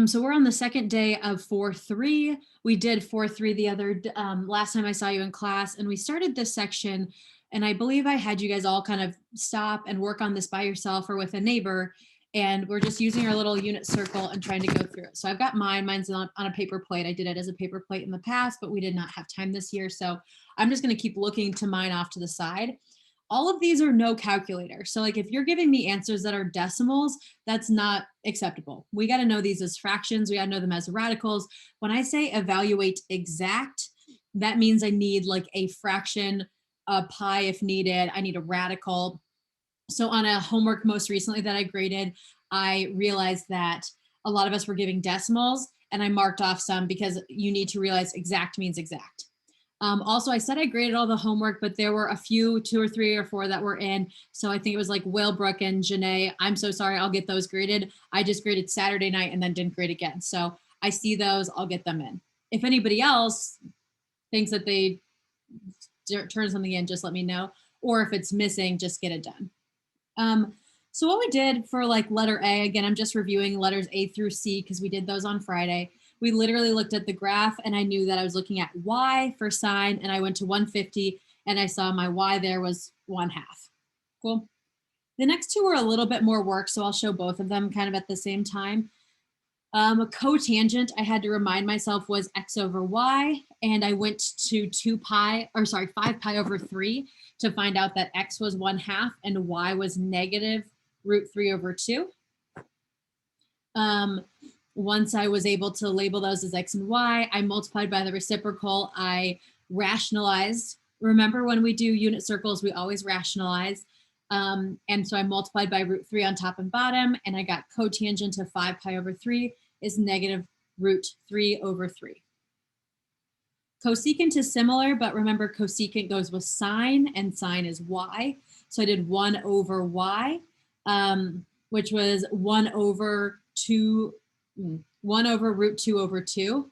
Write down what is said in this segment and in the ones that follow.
So we're on the second day of 4-3. We did 4-3 the other last time I saw you in class, and we started this section. And I believe I had you guys all kind of stop and work on this by yourself or with a neighbor. And we're just using our little unit circle and trying to go through it. So I've got mine. Mine's on a paper plate. I did it as a paper plate in the past, but we did not have time this year. So I'm just going to keep looking to mine off to the side. All of these are no calculator. So like if you're giving me answers that are decimals, that's not acceptable. We got to know these as fractions. We got to know them as radicals. When I say evaluate exact, that means I need like a fraction, a pi if needed. I need a radical. So on a homework most recently that I graded, I realized that a lot of us were giving decimals, and I marked off some because you need to realize exact means exact. Also, I said I graded all the homework, but there were a few, 2 or 3 or 4 that were in. So I think it was like Will, Brooke, and Janae. I'm so sorry. I'll get those graded. I just graded Saturday night and then didn't grade again. So I see those. I'll get them in. If anybody else thinks that they turn something in, just let me know. Or if it's missing, just get it done. So what we did for like letter A, again, I'm just reviewing letters A through C because we did those on Friday. We literally looked at the graph and I knew that I was looking at Y for sine, and I went to 150 and I saw my Y there was 1/2. Cool. The next two were a little bit more work, so I'll show both of them kind of at the same time. A cotangent, I had to remind myself, was x over y, and I went to 5 pi over 3 to find out that x was 1/2 and y was negative root 3 over 2. Once I was able to label those as x and y, I multiplied by the reciprocal. I rationalized. Remember when we do unit circles, we always rationalize. And so I multiplied by root 3 on top and bottom, and I got cotangent of 5 pi over 3 is negative root 3 over 3. Cosecant is similar, but remember cosecant goes with sine, and sine is y. So I did 1 over y, which was 1 over root 2 over 2.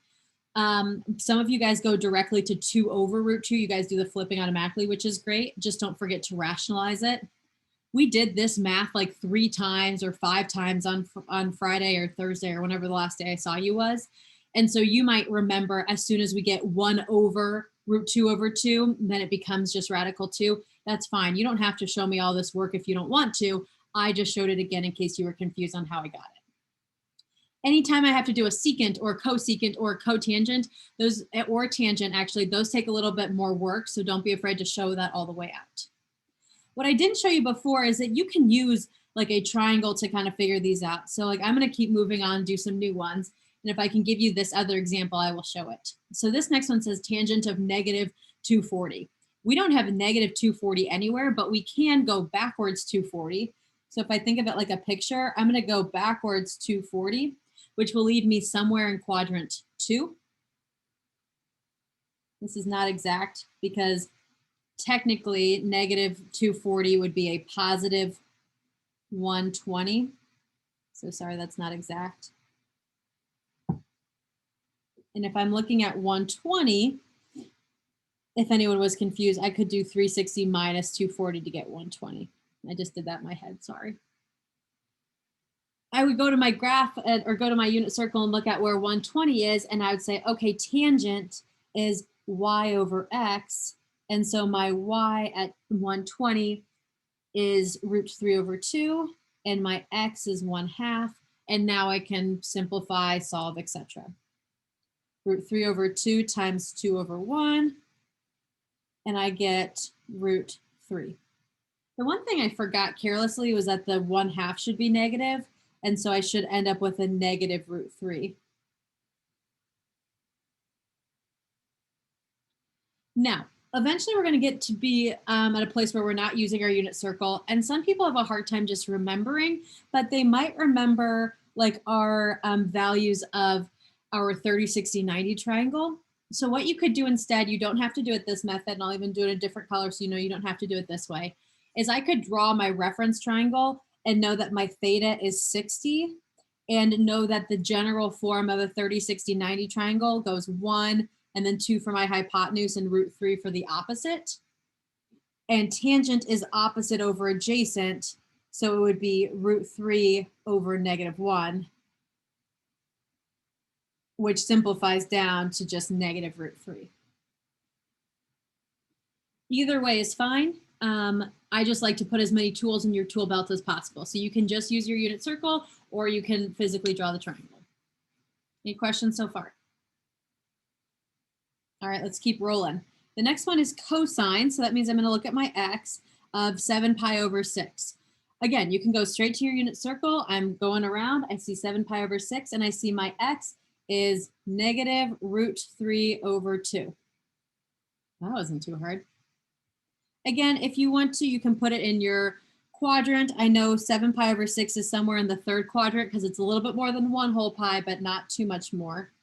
Some of you guys go directly to 2 over root 2. You guys do the flipping automatically, which is great. Just don't forget to rationalize it. We did this math like 3 times or 5 times on Friday or Thursday or whenever the last day I saw you was. And so you might remember as soon as we get 1 over root 2 over 2, then it becomes just radical 2. That's fine. You don't have to show me all this work if you don't want to. I just showed it again in case you were confused on how I got it. Anytime I have to do a secant or cosecant or cotangent, those, or tangent, actually, those take a little bit more work. So don't be afraid to show that all the way out. What I didn't show you before is that you can use like a triangle to kind of figure these out. So like I'm going to keep moving on, do some new ones. And if I can give you this other example, I will show it. So this next one says tangent of negative 240. We don't have a negative 240 anywhere, but we can go backwards 240. So if I think of it like a picture, I'm going to go backwards 240, which will lead me somewhere in quadrant 2. This is not exact because technically negative 240 would be a positive 120. So sorry, that's not exact. And if I'm looking at 120, if anyone was confused, I could do 360 minus 240 to get 120. I just did that in my head, sorry. I would go to my graph or go to my unit circle and look at where 120 is, and I would say, okay, tangent is y over x. And so my y at 120 is root 3 over 2, and my x is 1/2. And now I can simplify, solve, etc. Root 3 over 2 times 2 over 1, and I get root 3. The one thing I forgot carelessly was that the 1/2 should be negative, and so I should end up with a negative root 3. Now, eventually we're going to get to be at a place where we're not using our unit circle, and some people have a hard time just remembering, but they might remember like our values of our 30, 60, 90 triangle. So what you could do instead, you don't have to do it this method, and I'll even do it a different color so you know you don't have to do it this way, is I could draw my reference triangle and know that my theta is 60, and know that the general form of a 30, 60, 90 triangle goes 1, and then 2 for my hypotenuse and root 3 for the opposite. And tangent is opposite over adjacent, so it would be root 3 over negative 1. which simplifies down to just negative root 3. Either way is fine. I just like to put as many tools in your tool belt as possible. So you can just use your unit circle, or you can physically draw the triangle. Any questions so far? All right, let's keep rolling. The next one is cosine. So that means I'm going to look at my x of 7 pi over 6. Again, you can go straight to your unit circle. I'm going around. I see 7 pi over 6, and I see my x is negative root 3 over 2. That wasn't too hard. Again, if you want to, you can put it in your quadrant. I know 7 pi over 6 is somewhere in the third quadrant because it's a little bit more than 1 whole pi, but not too much more.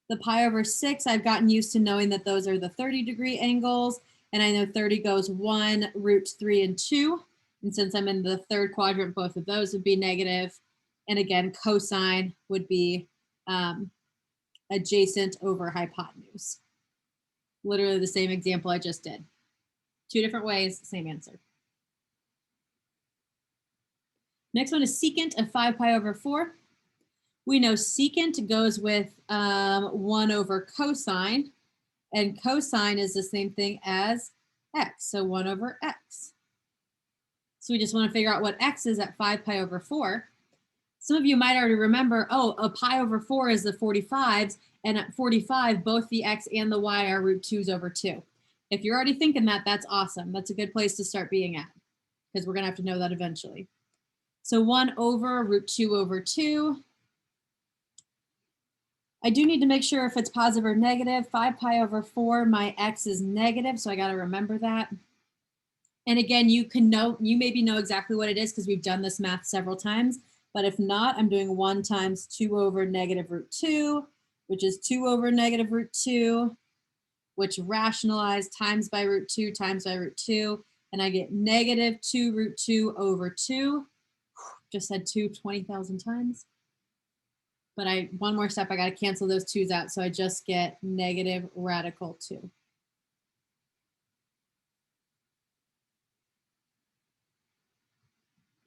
The pi over 6, I've gotten used to knowing that those are the 30-degree angles, and I know 30 goes 1, root 3, and 2. And since I'm in the third quadrant, both of those would be negative. And again, cosine would be adjacent over hypotenuse. Literally the same example I just did. 2 different ways, same answer. Next one is secant of 5 pi over 4. We know secant goes with 1 over cosine, and cosine is the same thing as x, so 1 over x. So we just want to figure out what x is at 5 pi over 4. Some of you might already remember, oh, a pi over 4 is the 45s, and at 45, both the x and the y are root 2's over 2. If you're already thinking that, that's awesome. That's a good place to start being at, because we're going to have to know that eventually. So 1 over root 2 over 2. I do need to make sure if it's positive or negative. 5 pi over 4, my x is negative, so I got to remember that. And again, you maybe know exactly what it is because we've done this math several times. But if not, I'm doing 1 times 2 over negative root 2, which is 2 over negative root 2, which rationalize times by root 2 times by root 2. And I get negative 2 root 2 over 2. Just said 2 20,000 times. But one more step, I got to cancel those 2's out. So I just get negative radical 2.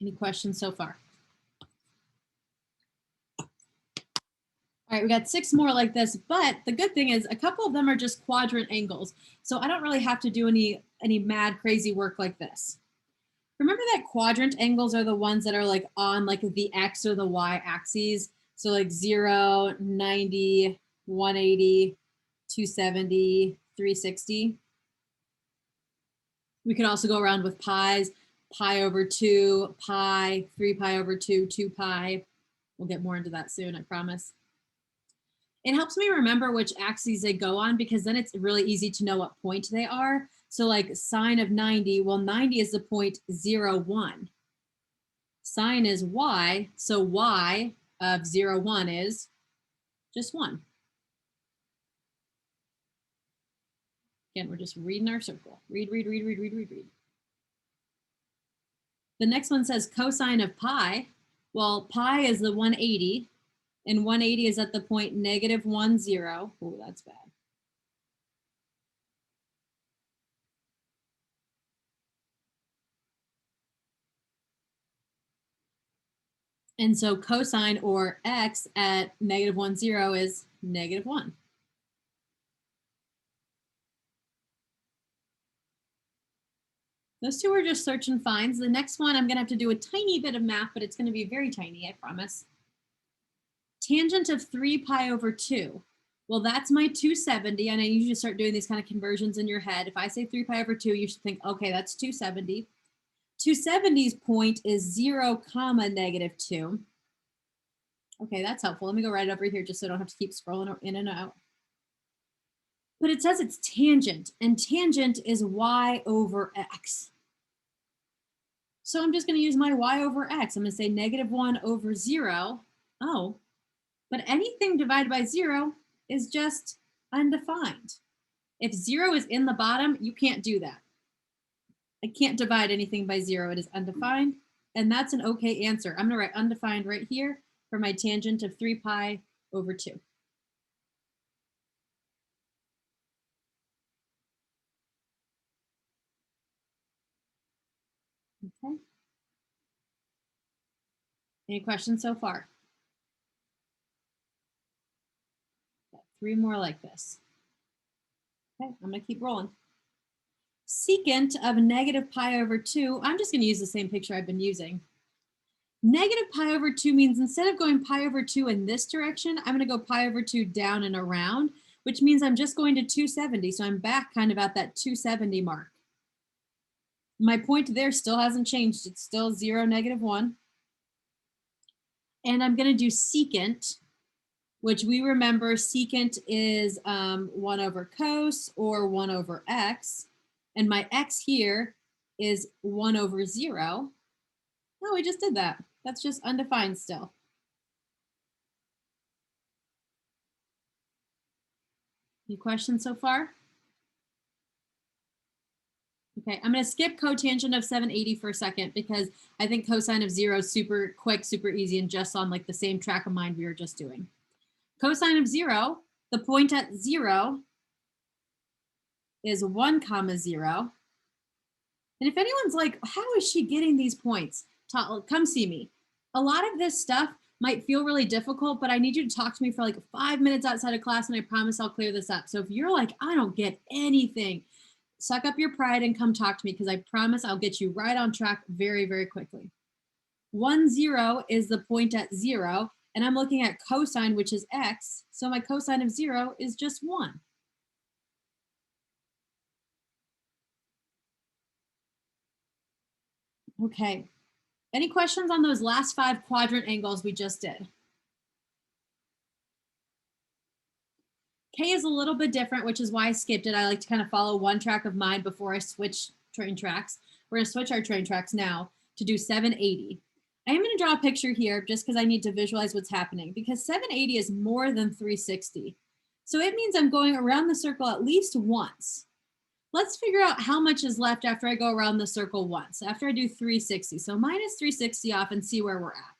Any questions so far? All right, we got 6 more like this, but the good thing is a couple of them are just quadrant angles. So I don't really have to do any mad crazy work like this. Remember that quadrant angles are the ones that are like on like the X or the Y axes. So like 0, 90, 180, 270, 360. We could also go around with pi's, pi over 2, pi, 3 pi over 2, 2 pi. We'll get more into that soon, I promise. It helps me remember which axes they go on because then it's really easy to know what point they are. So like sine of 90, well, 90 is the point 0, 1. Sine is y, so y of 0, 1 is just 1. Again, we're just reading our circle. Read, read, read, read, read, read, read. The next one says cosine of pi. Well, pi is the 180, and 180 is at the point negative 1, 0. Oh, that's bad. And so cosine or x at negative 1, 0 is negative 1. Those 2 are just search and finds. The next one, I'm going to have to do a tiny bit of math, but it's going to be very tiny, I promise. Tangent of 3 pi over 2. Well, that's my 270, and I usually start doing these kind of conversions in your head. If I say 3 pi over 2, you should think, okay, that's 270. 270's point is 0, comma, negative 2. Okay, that's helpful. Let me go right over here just so I don't have to keep scrolling in and out. But it says it's tangent, and tangent is y over x. So I'm just going to use my y over x. I'm going to say negative 1 over 0. Oh, but anything divided by 0 is just undefined. If 0 is in the bottom, you can't do that. I can't divide anything by 0. It is undefined, and that's an okay answer. I'm going to write undefined right here for my tangent of 3 pi over 2. Okay. Any questions so far? 3 more like this. Okay, I'm gonna keep rolling. Secant of negative pi over 2, I'm just gonna use the same picture I've been using. Negative pi over 2 means instead of going pi over 2 in this direction, I'm gonna go pi over 2 down and around, which means I'm just going to 270. So I'm back kind of at that 270 mark. My point there still hasn't changed. It's still 0, -1. And I'm gonna do secant, which we remember secant is 1 over cos or 1 over x. And my x here is 1 over 0. No, we just did that. That's just undefined still. Any questions so far? Okay, I'm going to skip cotangent of 780 for a second because I think cosine of 0 is super quick, super easy, and just on like the same track of mind we were just doing. Cosine of 0, the point at 0 is 1, 0. And if anyone's like, how is she getting these points? Come see me. A lot of this stuff might feel really difficult, but I need you to talk to me for like 5 minutes outside of class, and I promise I'll clear this up. So if you're like, I don't get anything, suck up your pride and come talk to me because I promise I'll get you right on track very, very quickly. 1, 0 is the point at 0, and I'm looking at cosine, which is x. So my cosine of 0 is just 1. Okay. Any questions on those last 5 quadrant angles we just did? K is a little bit different, which is why I skipped it. I like to kind of follow one track of mine before I switch train tracks. We're going to switch our train tracks now to do 780. I am going to draw a picture here just because I need to visualize what's happening because 780 is more than 360. So it means I'm going around the circle at least once. Let's figure out how much is left after I go around the circle once, after I do 360. So minus 360 off and see where we're at.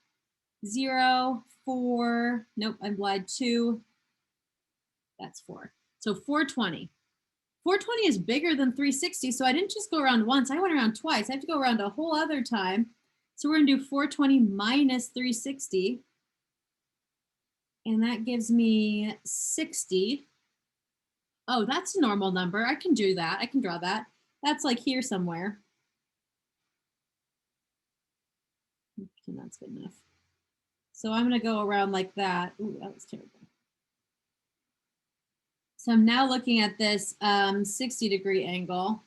0, 4, nope, I'm lied, 2, that's 4. So 420. 420 is bigger than 360, so I didn't just go around once, I went around twice. I have to go around a whole other time. So we're gonna do 420 minus 360, and that gives me 60. Oh, that's a normal number. I can do that. I can draw that. That's like here somewhere. And that's good enough. So I'm going to go around like that. Ooh, that was terrible. So I'm now looking at this 60-degree angle.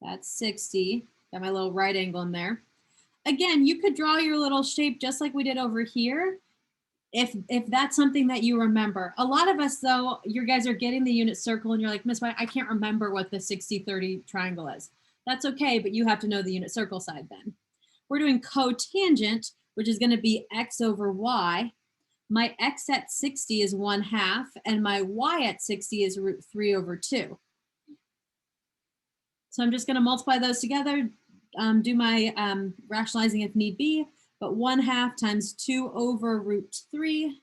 That's 60. Got my little right angle in there. Again, you could draw your little shape just like we did over here. If that's something that you remember. A lot of us though, you guys are getting the unit circle and you're like, Miss White, I can't remember what the 60-30 triangle is. That's okay, but you have to know the unit circle side then. We're doing cotangent, which is going to be x over y. My x at 60 is 1/2, and my y at 60 is root 3 over 2. So I'm just going to multiply those together, do my rationalizing if need be, but 1/2 times 2 over root 3.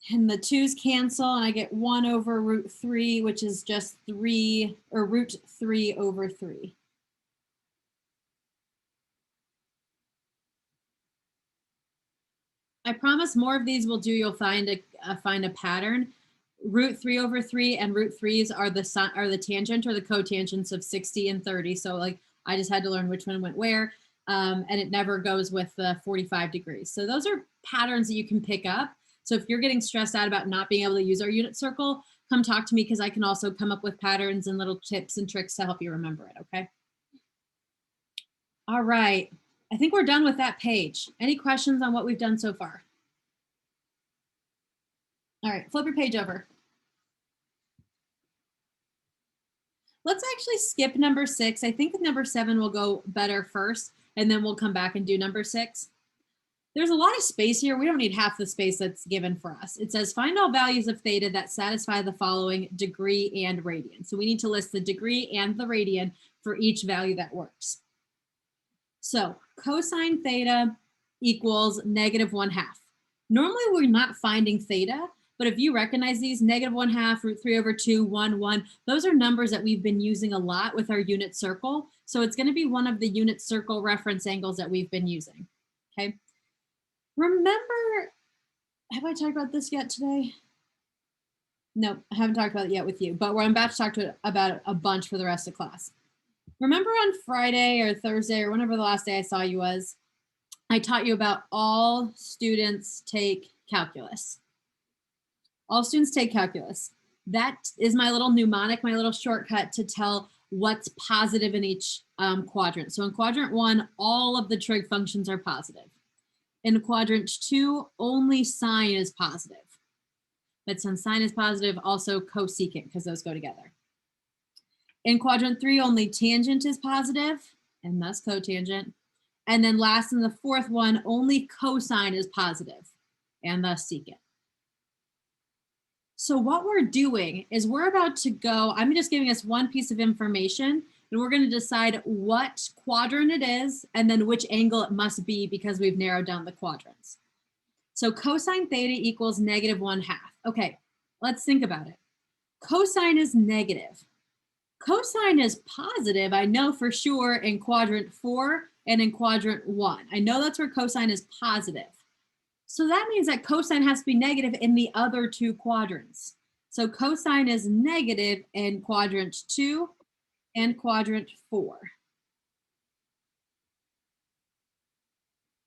And the 2's cancel, and I get 1 over root 3, which is just 3, or root 3 over 3. I promise more of these will do. You'll find a pattern. Root 3 over 3 and root 3's are the tangent or the cotangents of 60 and 30. So like I just had to learn which one went where, and it never goes with the 45 degrees. So those are patterns that you can pick up. So if you're getting stressed out about not being able to use our unit circle, come talk to me because I can also come up with patterns and little tips and tricks to help you remember it, okay? All right, I think we're done with that page. Any questions on what we've done so far? All right, flip your page over. Let's actually skip number 6. I think number 7 will go better first, and then we'll come back and do number 6. There's a lot of space here. We don't need half the space that's given for us. It says find all values of theta that satisfy the following degree and radian. So we need to list the degree and the radian for each value that works. So cosine theta equals -1/2. Normally we're not finding theta, but if you recognize these, -1/2, root 3 over 2, 1, 1, those are numbers that we've been using a lot with our unit circle. So it's going to be one of the unit circle reference angles that we've been using, okay? Remember, have I talked about this yet today? No, I haven't talked about it yet with you, but I'm about to talk about it a bunch for the rest of class. Remember on Friday or Thursday or whenever the last day I saw you was, I taught you about all students take calculus. All students take calculus. That is my little mnemonic, my little shortcut to tell what's positive in each quadrant. So in quadrant 1, all of the trig functions are positive. In quadrant 2, only sine is positive. But since sine is positive, also cosecant, because those go together. In quadrant 3, only tangent is positive, and thus cotangent. And then last in the 4th one, only cosine is positive, and thus secant. So what we're doing is we're about to go, I'm just giving us one piece of information, and we're going to decide what quadrant it is, and then which angle it must be because we've narrowed down the quadrants. So cosine theta equals -1/2. Okay, let's think about it. Cosine is negative. Cosine is positive, I know for sure, in quadrant 4 and in quadrant 1. I know that's where cosine is positive. So that means that cosine has to be negative in the other 2 quadrants. So cosine is negative in quadrant 2 and quadrant 4.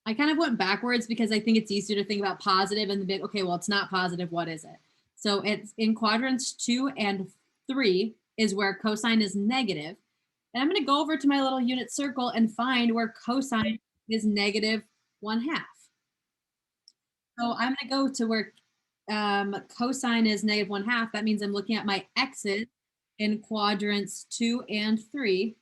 I kind of went backwards because I think it's easier to think about positive and the big, okay, well, it's not positive, what is it? So it's in quadrants 2 and 3 is where cosine is negative. And I'm going to go over to my little unit circle and find where cosine is -1/2. So I'm going to go to where cosine is -1/2. That means I'm looking at my x's in quadrants 2 and 3.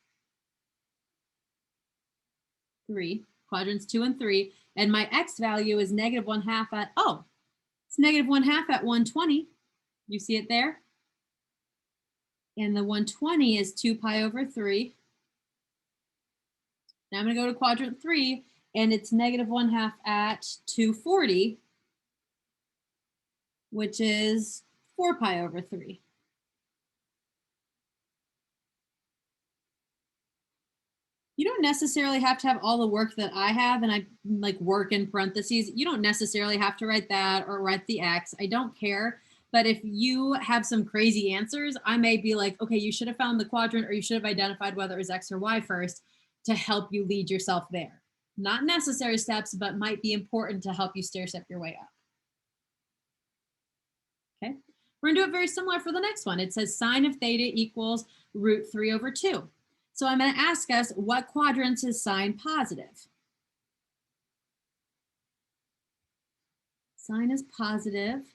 Quadrants 2 and 3. And my x value is -1/2 at, oh, it's -1/2 at 120. You see it there? And the 120 is 2 pi over 3. Now I'm going to go to quadrant 3, and it's -1/2 at 240, which is 4 pi over 3. You don't necessarily have to have all the work that I have, and I like work in parentheses. You don't necessarily have to write that or write the x. I don't care. But if you have some crazy answers, I may be like, okay, you should have found the quadrant, or you should have identified whether it was x or y first to help you lead yourself there. Not necessary steps, but might be important to help you stair step your way up. Okay, we're gonna do it very similar for the next one. It says sine of theta equals √3/2. So I'm going to ask us, what quadrants is sine positive? Sine is positive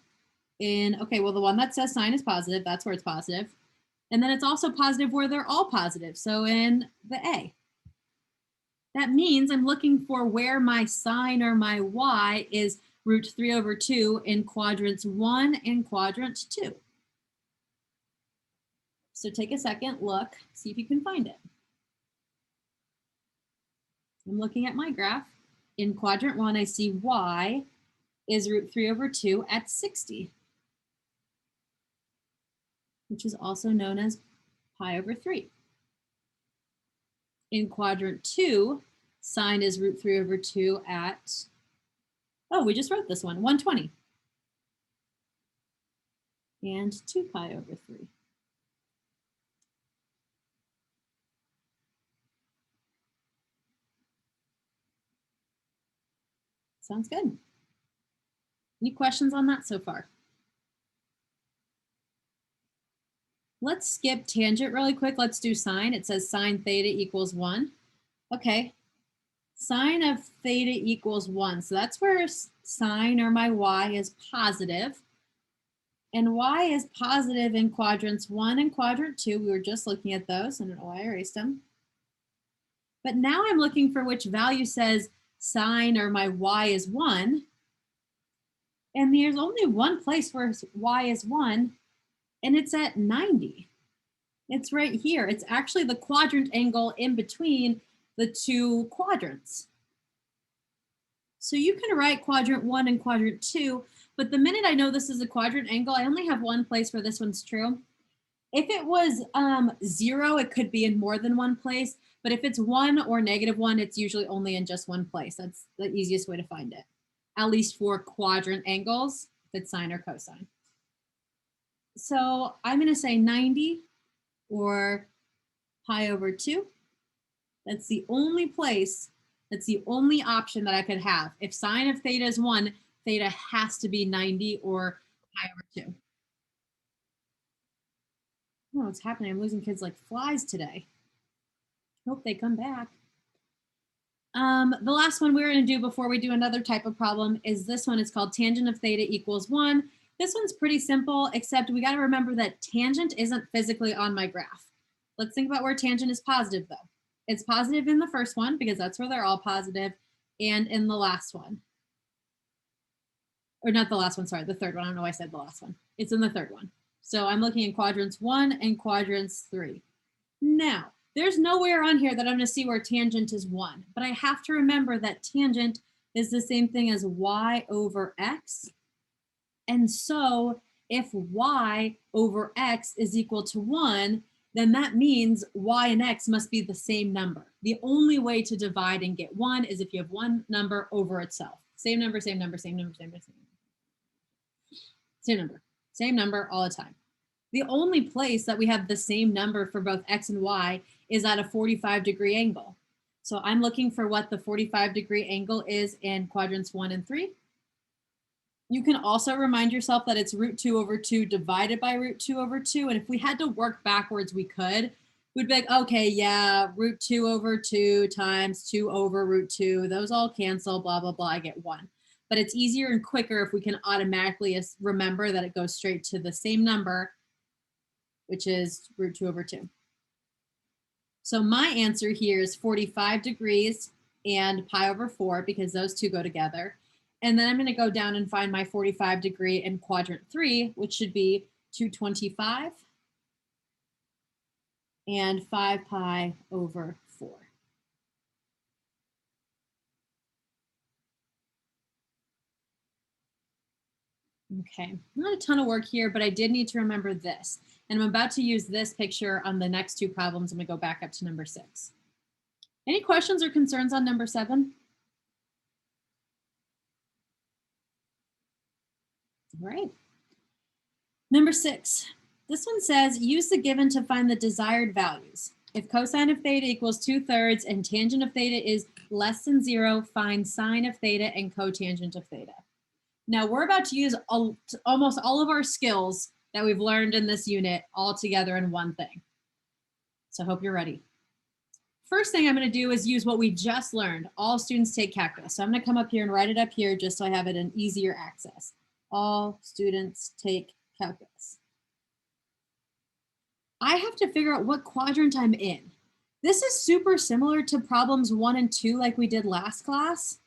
in, okay, well, the one that says sine is positive, that's where it's positive. And then it's also positive where they're all positive. So in the A. That means I'm looking for where my sine or my y is √3/2 in quadrants 1 and quadrant 2. So take a second, look, see if you can find it. I'm looking at my graph. In quadrant 1, I see y is √3/2 at 60, which is also known as pi over 3. In quadrant 2, sine is √3/2 at, oh, we just wrote this one, 120. And 2 pi over 3. Sounds good. Any questions on that so far? Let's skip tangent really quick. Let's do sine. It says sine theta equals 1. Okay. Sine of theta equals 1. So that's where sine, or my y, is positive. And y is positive in quadrants 1 and quadrant 2. We were just looking at those. I don't know why I erased them. But now I'm looking for which value says sine, or my y, is 1. And there's only one place where y is 1, and it's at 90. It's right here. It's actually the quadrant angle in between the 2 quadrants. So you can write quadrant 1 and quadrant 2, but the minute I know this is a quadrant angle, I only have one place where this one's true. If it was 0, it could be in more than one place, but if it's 1 or -1, it's usually only in just one place. That's the easiest way to find it. at least 4 quadrant angles, if it's sine or cosine. So I'm going to say 90 or pi over 2. That's the only place, that's the only option that I could have. If sine of theta is 1, theta has to be 90 or pi over 2. Oh, what's happening? I'm losing kids like flies today. Hope they come back. The last one we're going to do before we do another type of problem is this one. It's called tangent of theta equals 1. This one's pretty simple, except we got to remember that tangent isn't physically on my graph. Let's think about where tangent is positive, though. It's positive in the first one because that's where they're all positive, and in the last one. Or not the last one, sorry, the third one. I don't know why I said the last one. It's in the third one. So I'm looking at quadrants 1 and quadrants 3. Now, there's nowhere on here that I'm going to see where tangent is 1, but I have to remember that tangent is the same thing as y over x. And so if y over x is equal to 1, then that means y and x must be the same number. The only way to divide and get 1 is if you have one number over itself. Same number, same number, same number, same number, same number. Same number, same number all the time. The only place that we have the same number for both x and y is at a 45-degree angle. So I'm looking for what the 45-degree angle is in quadrants 1 and 3. You can also remind yourself that it's root 2 over 2 divided by root 2 over 2. And if we had to work backwards, we could. We'd be like, okay, yeah, root 2 over 2 times 2 over root 2. Those all cancel, blah, blah, blah. I get 1. But it's easier and quicker if we can automatically remember that it goes straight to the same number, which is root 2 over 2. So my answer here is 45 degrees and pi over 4 because those two go together. And then I'm going to go down and find my 45 degree in quadrant 3, which should be 225 and 5 pi over 4. Okay, not a ton of work here, but I did need to remember this. And I'm about to use this picture on the next two problems. I'm going to go back up to number 6. Any questions or concerns on number 7? All right. Number 6. This one says, use the given to find the desired values. If cosine of theta equals 2/3 and tangent of theta is less than 0, find sine of theta and cotangent of theta. Now we're about to use almost all of our skills that we've learned in this unit all together in one thing. So I hope you're ready. First thing I'm going to do is use what we just learned. All students take calculus. So I'm going to come up here and write it up here just so I have it in easier access. All students take calculus. I have to figure out what quadrant I'm in. This is super similar to problems 1 and 2 like we did last class,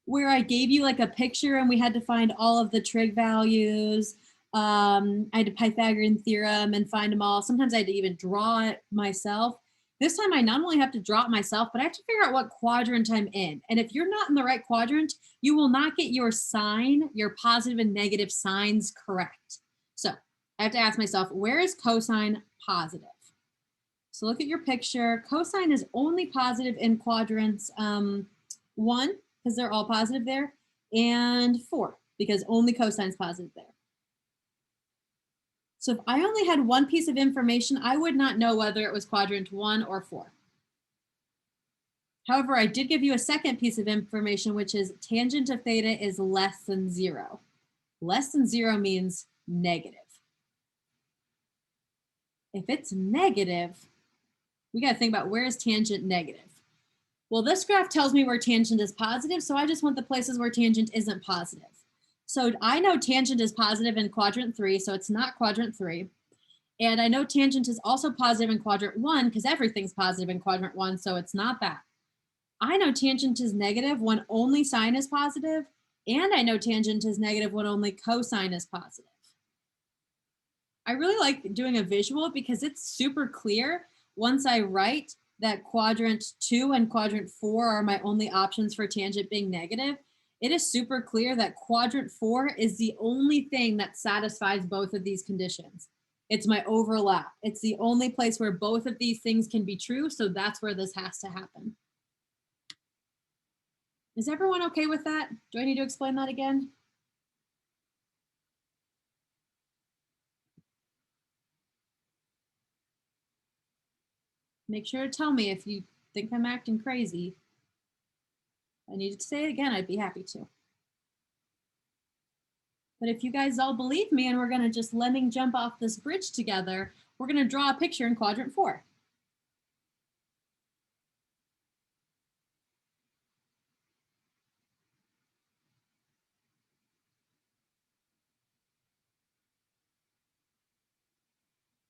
where I gave you like a picture and we had to find all of the trig values. I had a Pythagorean theorem and find them all. Sometimes I had to even draw it myself. This time I not only have to draw it myself, but I have to figure out what quadrant I'm in. And if you're not in the right quadrant, you will not get your sign, your positive and negative signs correct. So I have to ask myself, where is cosine positive? So look at your picture. Cosine is only positive in quadrants 1, because they're all positive there, and 4, because only cosine's positive there. So if I only had one piece of information, I would not know whether it was quadrant 1 or 4. However, I did give you a second piece of information, which is tangent of theta is less than 0. Less than 0 means negative. If it's negative, we got to think about where is tangent negative. Well, this graph tells me where tangent is positive, so I just want the places where tangent isn't positive. So I know tangent is positive in quadrant 3, so it's not quadrant 3. And I know tangent is also positive in quadrant 1 because everything's positive in quadrant 1, so it's not that. I know tangent is negative when only sine is positive, and I know tangent is negative when only cosine is positive. I really like doing a visual because it's super clear once I write that quadrant 2 and quadrant 4 are my only options for tangent being negative. It is super clear that quadrant 4 is the only thing that satisfies both of these conditions. It's my overlap. It's the only place where both of these things can be true, so that's where this has to happen. Is everyone okay with that? Do I need to explain that again? Make sure to tell me if you think I'm acting crazy. If I needed to say it again, I'd be happy to. But if you guys all believe me and we're going to just lemming jump off this bridge together, we're going to draw a picture in quadrant 4.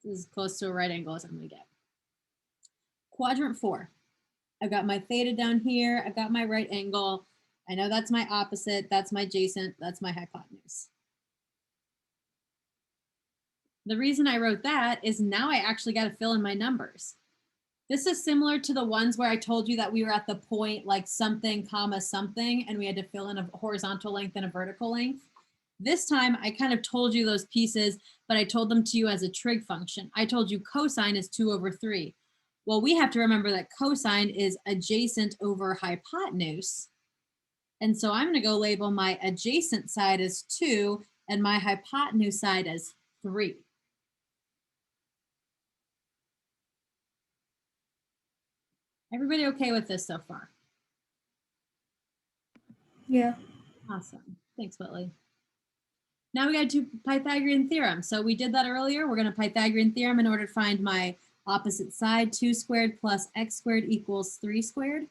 This is as close to a right angle as I'm going to get. Quadrant 4. I've got my theta down here. I've got my right angle. I know that's my opposite. That's my adjacent. That's my hypotenuse. The reason I wrote that is now I actually got to fill in my numbers. This is similar to the ones where I told you that we were at the point like something comma something and we had to fill in a horizontal length and a vertical length. This time I kind of told you those pieces, but I told them to you as a trig function. I told you cosine is 2/3. Well, we have to remember that cosine is adjacent over hypotenuse. And so I'm going to go label my adjacent side as 2 and my hypotenuse side as 3. Everybody okay with this so far? Yeah. Awesome. Thanks, Whitley. Now we got to do Pythagorean theorem. So we did that earlier. We're going to Pythagorean theorem in order to find my opposite side. 2 squared plus x squared equals 3 squared.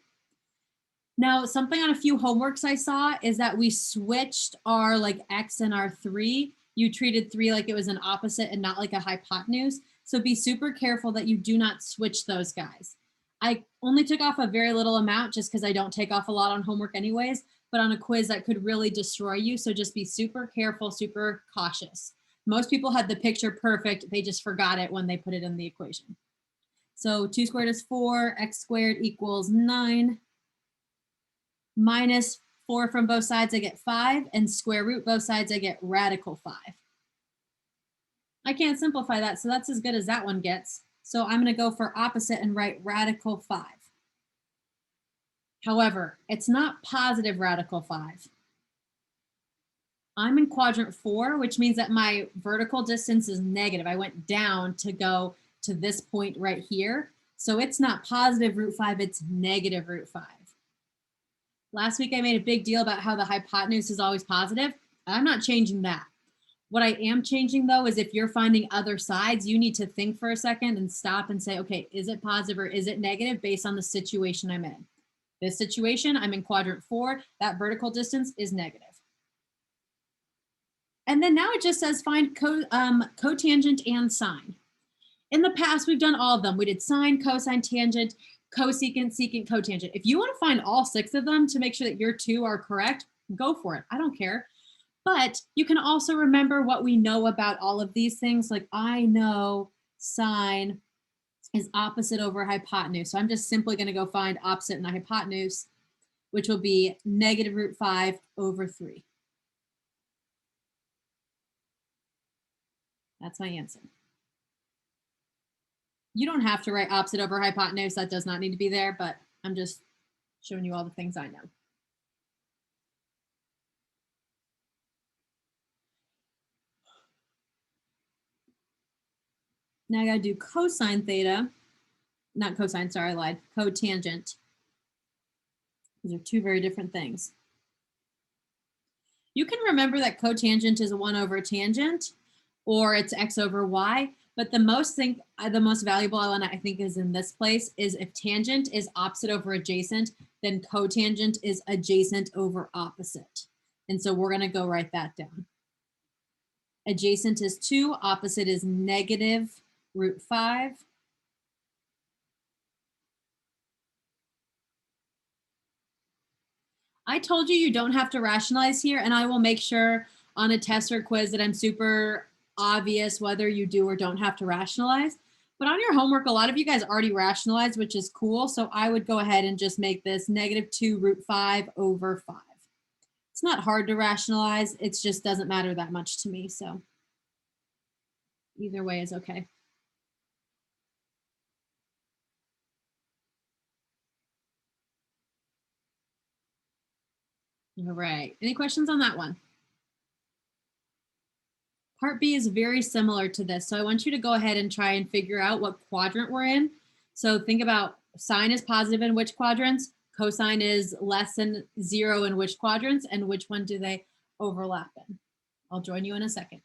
Now, something on a few homeworks I saw is that we switched our like x and our 3. You treated 3 like it was an opposite and not like a hypotenuse. So be super careful that you do not switch those guys. I only took off a very little amount just because I don't take off a lot on homework anyways, but on a quiz that could really destroy you. So just be super careful, super cautious. Most people had the picture perfect. They just forgot it when they put it in the equation. So 2 squared is 4, x squared equals 9. Minus 4 from both sides, I get 5, and square root both sides, I get radical 5. I can't simplify that, so that's as good as that one gets. So I'm going to go for opposite and write radical 5. However, it's not positive radical 5. I'm in quadrant 4, which means that my vertical distance is negative. I went down to go to this point right here. So it's not positive root 5, it's negative root 5. Last week I made a big deal about how the hypotenuse is always positive. I'm not changing that. What I am changing though is if you're finding other sides, you need to think for a second and stop and say, okay, is it positive or is it negative based on the situation I'm in? This situation, I'm in quadrant 4, that vertical distance is negative. And then now it just says find cotangent and sine. In the past, we've done all of them. We did sine, cosine, tangent, cosecant, secant, cotangent. If you want to find all 6 of them to make sure that your 2 are correct, go for it. I don't care. But you can also remember what we know about all of these things. Like I know sine is opposite over hypotenuse. So I'm just simply going to go find opposite and hypotenuse, which will be negative root 5/3. That's my answer. You don't have to write opposite over hypotenuse. That does not need to be there, but I'm just showing you all the things I know. Now I got to do cosine theta. Not cosine, sorry, I lied. Cotangent. These are 2 very different things. You can remember that cotangent is 1 over tangent, or it's x over y. But the most valuable element I think is in this place is if tangent is opposite over adjacent, then cotangent is adjacent over opposite. And so we're going to go write that down. Adjacent is 2, opposite is negative root 5. I told you don't have to rationalize here, and I will make sure on a test or quiz that I'm super obvious whether you do or don't have to rationalize. But on your homework, a lot of you guys already rationalized, which is cool. So I would go ahead and just make this negative 2 root 5/5. It's not hard to rationalize. It just doesn't matter that much to me. So either way is okay. All right. Any questions on that one? Part B is very similar to this. So I want you to go ahead and try and figure out what quadrant we're in. So think about sine is positive in which quadrants, cosine is less than 0 in which quadrants, and which one do they overlap in? I'll join you in a second.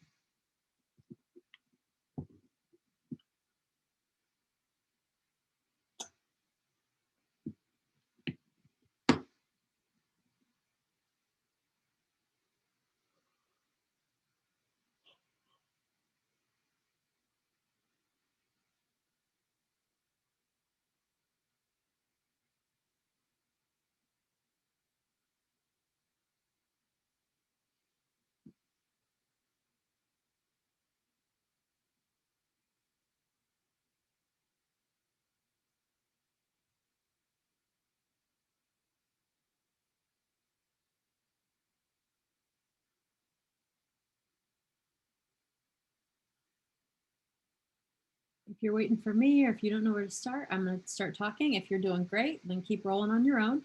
If you're waiting for me or if you don't know where to start, I'm going to start talking. If you're doing great, then keep rolling on your own.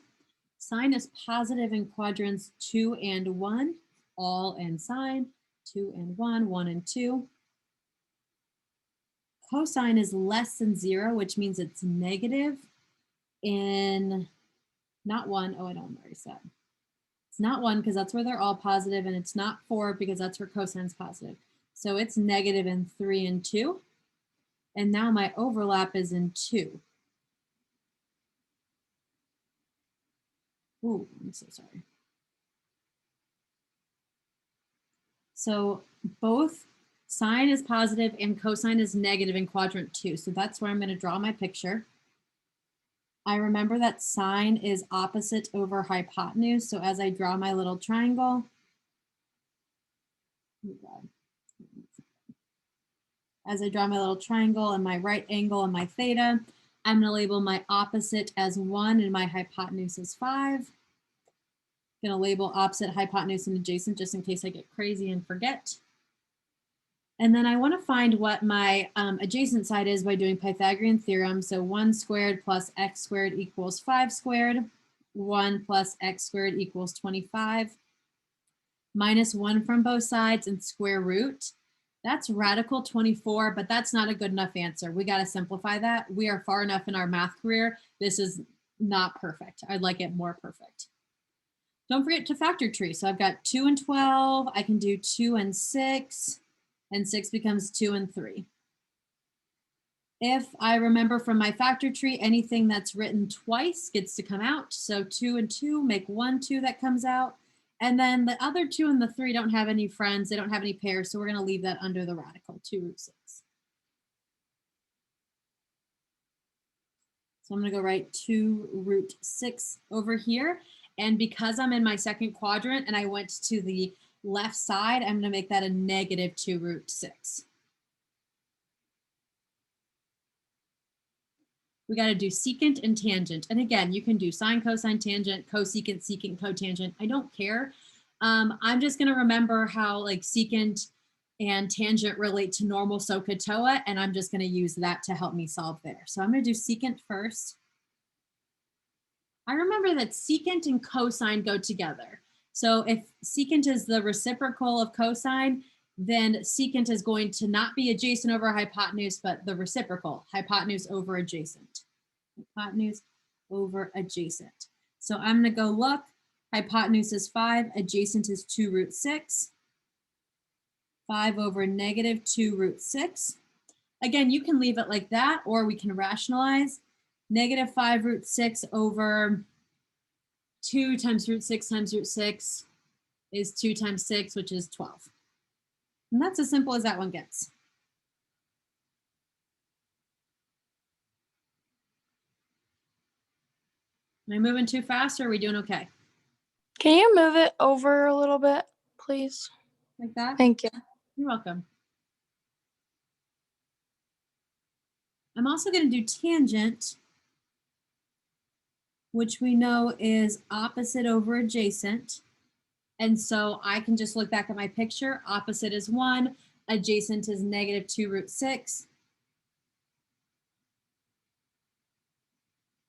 Sine is positive in quadrants 2 and 1, all and sine, 2 and 1, 1 and 2. Cosine is less than 0, which means it's negative in not 1. Oh, I don't know where I said. It's not 1 because that's where they're all positive, and it's not 4 because that's where cosine's positive. So it's negative in 3 and 2. And now my overlap is in 2. Ooh, I'm so sorry. So both sine is positive and cosine is negative in quadrant 2. So that's where I'm going to draw my picture. I remember that sine is opposite over hypotenuse. So as I draw my little triangle, as I draw my little triangle and my right angle and my theta, I'm going to label my opposite as 1 and my hypotenuse as 5. I'm going to label opposite, hypotenuse, and adjacent just in case I get crazy and forget. And then I want to find what my adjacent side is by doing Pythagorean theorem. So 1 squared plus x squared equals 5 squared. 1 plus x squared equals 25. Minus 1 from both sides and square root. That's radical 24, but that's not a good enough answer. We got to simplify that. We are far enough in our math career. This is not perfect. I'd like it more perfect. Don't forget to factor tree. So I've got 2 and 12. I can do 2 and 6. And 6 becomes 2 and 3. If I remember from my factor tree, anything that's written twice gets to come out. So 2 and 2 make 1 2 that comes out. And then the other 2 and the 3 don't have any friends. They don't have any pairs. So we're going to leave that under the radical, 2 root 6. So I'm going to go write 2 root 6 over here. And because I'm in my second quadrant and I went to the left side, I'm going to make that a negative 2 root 6. We got to do secant and tangent. And again, you can do sine, cosine, tangent, cosecant, secant, cotangent. I don't care. I'm just going to remember how like secant and tangent relate to normal SOHCAHTOA, and I'm just going to use that to help me solve there. So I'm going to do secant first. I remember that secant and cosine go together. So if secant is the reciprocal of cosine, then secant is going to not be adjacent over hypotenuse, but the reciprocal, hypotenuse over adjacent. Hypotenuse over adjacent. So I'm going to go look. Hypotenuse is 5, adjacent is 2 root 6. 5 over negative 2 root 6. Again, you can leave it like that, or we can rationalize. Negative 5 root 6 over 2 times root 6 times root 6 is 2 times 6, which is 12. And that's as simple as that one gets. Am I moving too fast, or are we doing okay? Can you move it over a little bit, please? Like that? Thank you. You're welcome. I'm also going to do tangent, which we know is opposite over adjacent. And so I can just look back at my picture. Opposite is 1, adjacent is negative 2 root 6.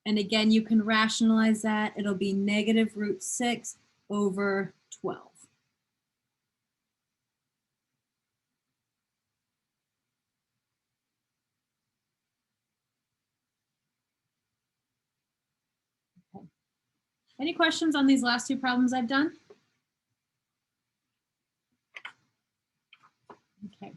And again, you can rationalize that. It'll be negative root 6 over 12. Okay. Any questions on these last two problems I've done? Okay.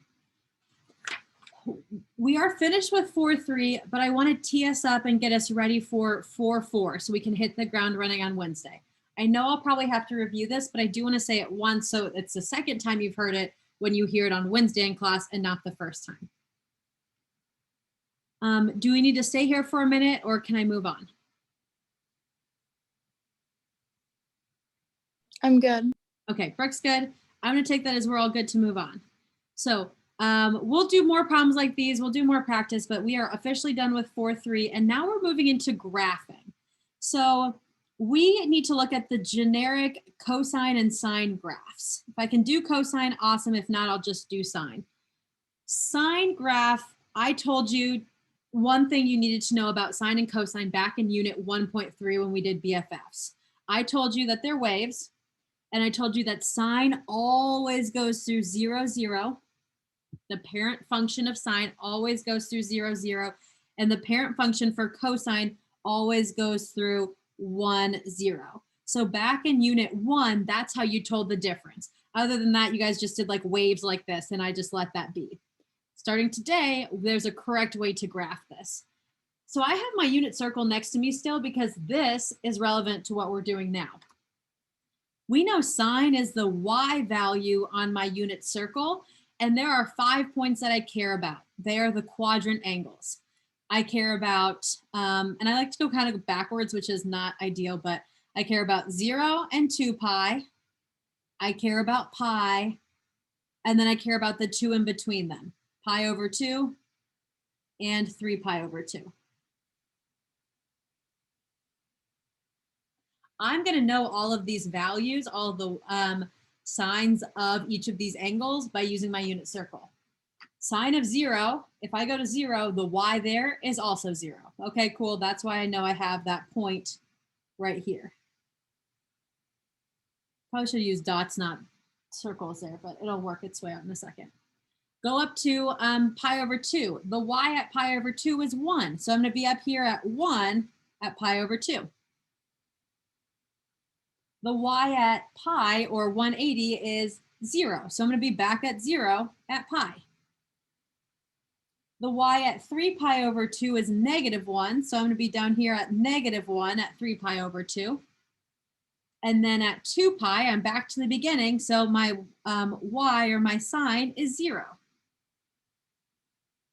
We are finished with 4-3, but I want to tee us up and get us ready for 4-4 so we can hit the ground running on Wednesday. I know I'll probably have to review this, but I do want to say it once so it's the second time you've heard it when you hear it on Wednesday in class and not the first time. Do we need to stay here for a minute or can I move on? I'm good. Okay, Brooke's good. I'm going to take that as we're all good to move on. So we'll do more problems like these. We'll do more practice, but we are officially done with 4-3. And now we're moving into graphing. So we need to look at the generic cosine and sine graphs. If I can do cosine, awesome. If not, I'll just do sine. Sine graph, I told you one thing you needed to know about sine and cosine back in unit 1.3 when we did BFFs. I told you that they're waves. And I told you that sine always goes through 0, 0. The parent function of sine always goes through 0, 0. And the parent function for cosine always goes through 1, 0. So back in unit 1, that's how you told the difference. Other than that, you guys just did like waves like this, and I just let that be. Starting today, there's a correct way to graph this. So I have my unit circle next to me still because this is relevant to what we're doing now. We know sine is the y value on my unit circle, and there are 5 points that I care about. They are the quadrant angles. I care about, and I like to go kind of backwards, which is not ideal, but I care about 0 and 2 pi. I care about pi, and then I care about the 2 in between them, pi over 2 and 3 pi over 2. I'm going to know all of these values, all the signs of each of these angles by using my unit circle. Sine of 0, if I go to 0, the y there is also 0. Okay, cool. That's why I know I have that point right here. Probably should use dots, not circles there, but it'll work its way out in a second. Go up to pi over 2. The y at pi over 2 is 1. So I'm going to be up here at 1 at pi over 2. The y at pi, or 180, is 0. So I'm going to be back at 0 at pi. The y at 3 pi over 2 is -1. So I'm going to be down here at -1 at 3 pi over 2. And then at 2 pi, I'm back to the beginning. So my y, or my sine, is 0.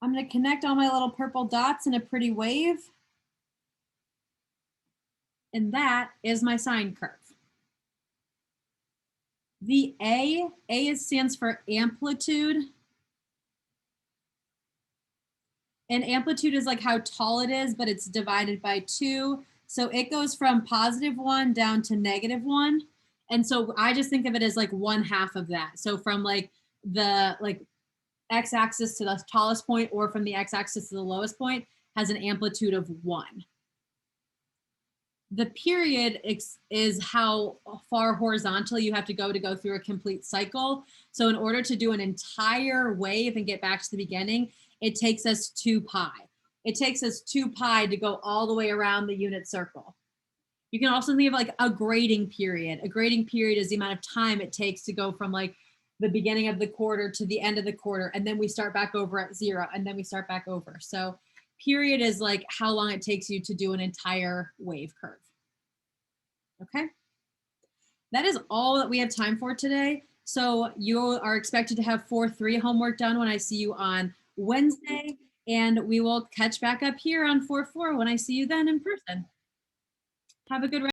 I'm going to connect all my little purple dots in a pretty wave. And that is my sine curve. The A stands for amplitude. And amplitude is like how tall it is, but it's divided by 2. So it goes from +1 down to -1. And so I just think of it as like 1/2 of that. So from like the x-axis to the tallest point, or from the x-axis to the lowest point, has an amplitude of 1. The period is how far horizontal you have to go through a complete cycle. So in order to do an entire wave and get back to the beginning, it takes us 2 pi. It takes us 2 pi to go all the way around the unit circle. You can also think of like a grading period. A grading period is the amount of time it takes to go from like the beginning of the quarter to the end of the quarter. And then we start back over at 0, and then we start back over. So period is like how long it takes you to do an entire wave curve. Okay. That is all that we have time for today. So you are expected to have 4-3 homework done when I see you on Wednesday, and we will catch back up here on 4-4 when I see you then in person. Have a good rest.